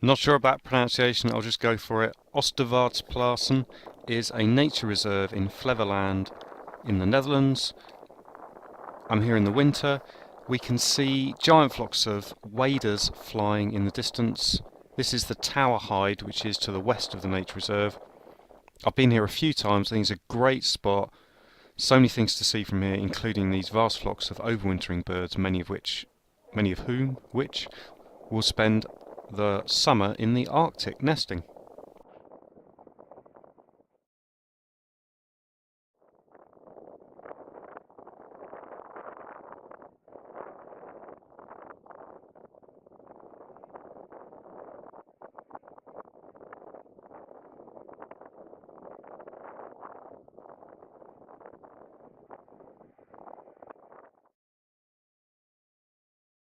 Not sure about pronunciation, I'll just go for it. Ostervaardsplassen is a nature reserve in Flevoland in the Netherlands. I'm here in the winter. We can see giant flocks of waders flying in the distance. This is the Tower Hide, which is to the west of the nature reserve. I've been here a few times. I think it's a great spot. So many things to see from here, including these vast flocks of overwintering birds, many of whom will spend the summer in the Arctic nesting.